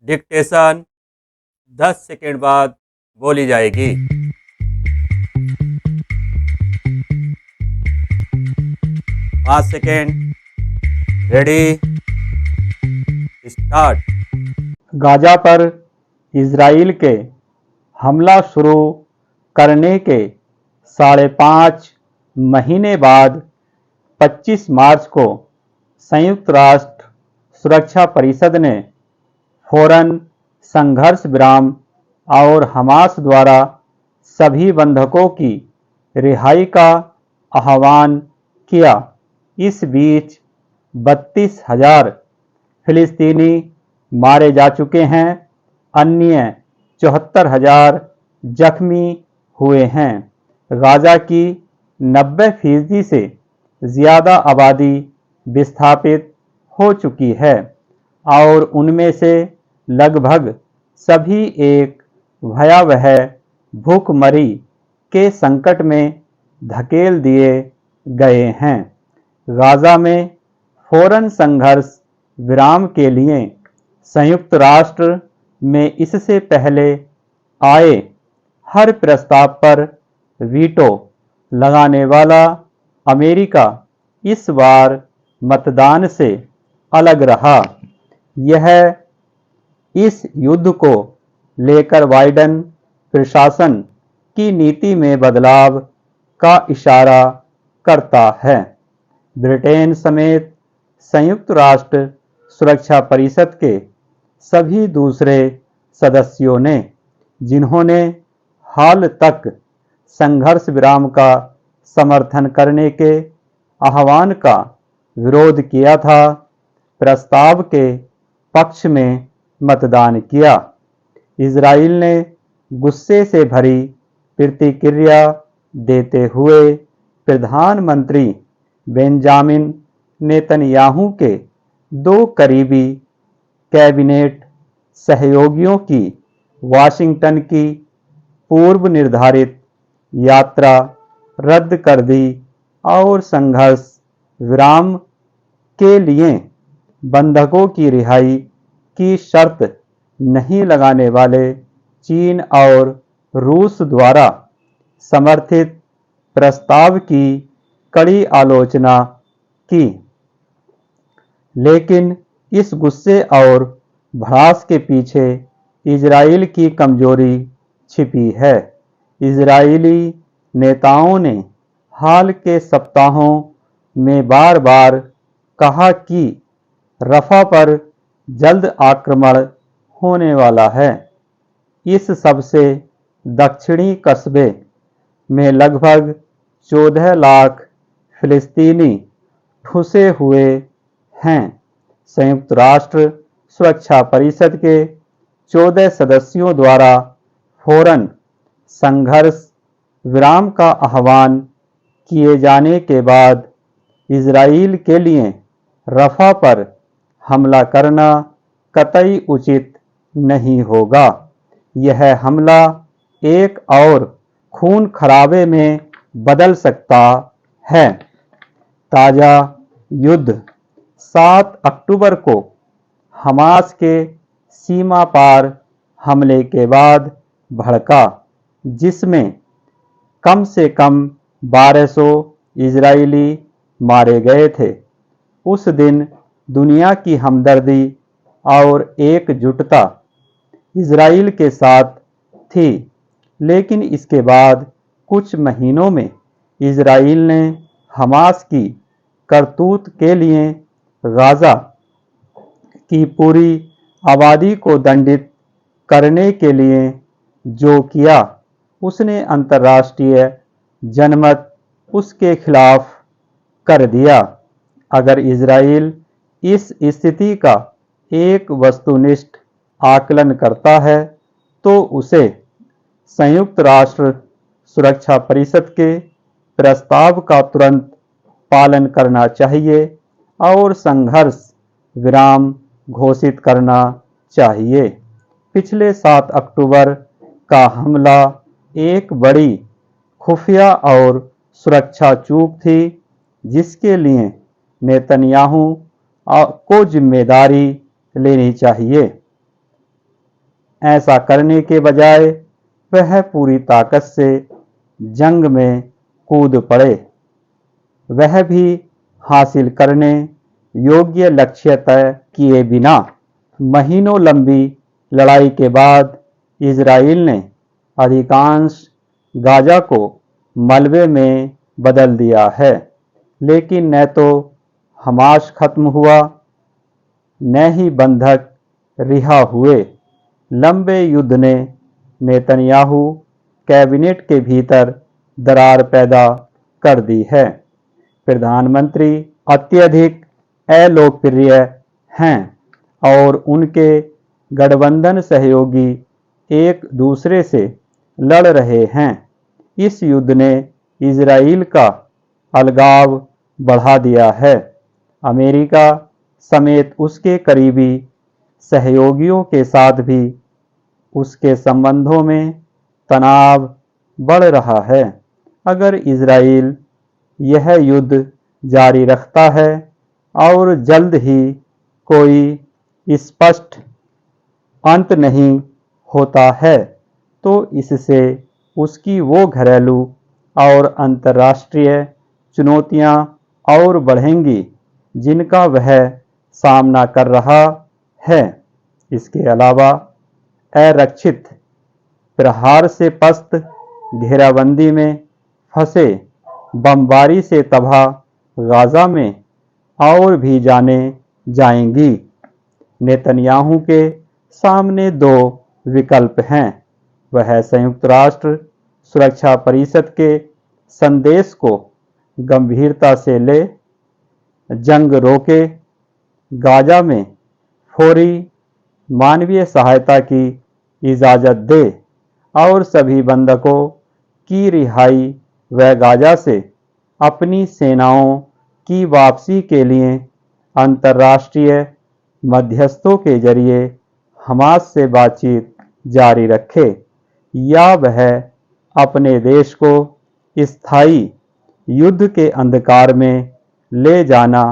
Dictation 10 second बाद बोली जाएगी। 5 सेकेंड। Ready, start. गाजा पर इजराइल के हमला शुरू करने के 5.5 महीने बाद 25 मार्च को संयुक्त राष्ट्र सुरक्षा परिषद ने फौरन संघर्ष विराम और हमास द्वारा सभी बंधकों की रिहाई का आह्वान किया। इस बीच 32,000 फिलिस्तीनी मारे जा चुके हैं, अन्य 74,000 जख्मी हुए हैं। गाजा की 90% से ज़्यादा आबादी विस्थापित हो चुकी है और उनमें से लगभग सभी एक भयावह भूखमरी के संकट में धकेल दिए गए हैं। गाजा में फौरन संघर्ष विराम के लिए संयुक्त राष्ट्र में इससे पहले आए हर प्रस्ताव पर वीटो लगाने वाला अमेरिका इस बार मतदान से अलग रहा। यह इस युद्ध को लेकर बाइडेन प्रशासन की नीति में बदलाव का इशारा करता है। ब्रिटेन समेत संयुक्त राष्ट्र सुरक्षा परिषद के सभी दूसरे सदस्यों ने, जिन्होंने हाल तक संघर्ष विराम का समर्थन करने के आह्वान का विरोध किया था, प्रस्ताव के पक्ष में मतदान किया। इजराइल ने गुस्से से भरी प्रतिक्रिया देते हुए प्रधानमंत्री बेंजामिन नेतन्याहू के 2 करीबी कैबिनेट सहयोगियों की वाशिंगटन की पूर्व निर्धारित यात्रा रद्द कर दी और संघर्ष विराम के लिए बंधकों की रिहाई की शर्त नहीं लगाने वाले चीन और रूस द्वारा समर्थित प्रस्ताव की कड़ी आलोचना की। लेकिन इस गुस्से और भड़ास के पीछे इजराइल की कमजोरी छिपी है। इजरायली नेताओं ने हाल के सप्ताहों में बार बार कहा कि रफा पर जल्द आक्रमण होने वाला है। इस सबसे दक्षिणी कस्बे में लगभग 14 लाख फिलिस्तीनी ठुसे हुए हैं। संयुक्त राष्ट्र सुरक्षा परिषद के 14 सदस्यों द्वारा फौरन संघर्ष विराम का आह्वान किए जाने के बाद इजराइल के लिए रफा पर हमला करना कतई उचित नहीं होगा। यह हमला एक और खून खराबे में बदल सकता है। ताज़ा युद्ध 7 अक्टूबर को हमास के सीमा पार हमले के बाद भड़का, जिसमें कम से कम 1200 इजरायली मारे गए थे। उस दिन दुनिया की हमदर्दी और एकजुटता इजराइल के साथ थी, लेकिन इसके बाद कुछ महीनों में इजराइल ने हमास की करतूत के लिए गाजा की पूरी आबादी को दंडित करने के लिए जो किया, उसने अंतर्राष्ट्रीय जनमत उसके खिलाफ कर दिया। अगर इजराइल इस स्थिति का एक वस्तुनिष्ठ आकलन करता है तो उसे संयुक्त राष्ट्र सुरक्षा परिषद के प्रस्ताव का तुरंत पालन करना चाहिए और संघर्ष विराम घोषित करना चाहिए। पिछले 7 अक्टूबर का हमला एक बड़ी खुफिया और सुरक्षा चूक थी, जिसके लिए नेतन्याहू को जिम्मेदारी लेनी चाहिए। ऐसा करने के बजाय वह पूरी ताकत से जंग में कूद पड़े, वह भी हासिल करने योग्य लक्ष्य तय किए बिना। महीनों लंबी लड़ाई के बाद इजराइल ने अधिकांश गाजा को मलबे में बदल दिया है, लेकिन न तो हमास खत्म हुआ न ही बंधक रिहा हुए। लंबे युद्ध ने नेतन्याहू कैबिनेट के भीतर दरार पैदा कर दी है। प्रधानमंत्री अत्यधिक अलोकप्रिय हैं और उनके गठबंधन सहयोगी एक दूसरे से लड़ रहे हैं। इस युद्ध ने इजराइल का अलगाव बढ़ा दिया है। अमेरिका समेत उसके करीबी सहयोगियों के साथ भी उसके संबंधों में तनाव बढ़ रहा है। अगर इजराइल यह युद्ध जारी रखता है और जल्द ही कोई स्पष्ट अंत नहीं होता है, तो इससे उसकी वो घरेलू और अंतर्राष्ट्रीय चुनौतियां और बढ़ेंगी जिनका वह सामना कर रहा है। इसके अलावा अरक्षित प्रहार से पस्त घेराबंदी में फंसे बमबारी से तबाह गाजा में और भी जाने जाएंगी। नेतन्याहू के सामने दो विकल्प हैं। वह संयुक्त राष्ट्र सुरक्षा परिषद के संदेश को गंभीरता से ले, जंग रोके, गाजा में फौरी मानवीय सहायता की इजाज़त दे और सभी बंधकों की रिहाई व गाजा से अपनी सेनाओं की वापसी के लिए अंतर्राष्ट्रीय मध्यस्थों के जरिए हमास से बातचीत जारी रखे, या वह अपने देश को स्थायी युद्ध के अंधकार में ले जाना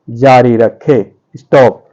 जारी रखे। स्टॉप।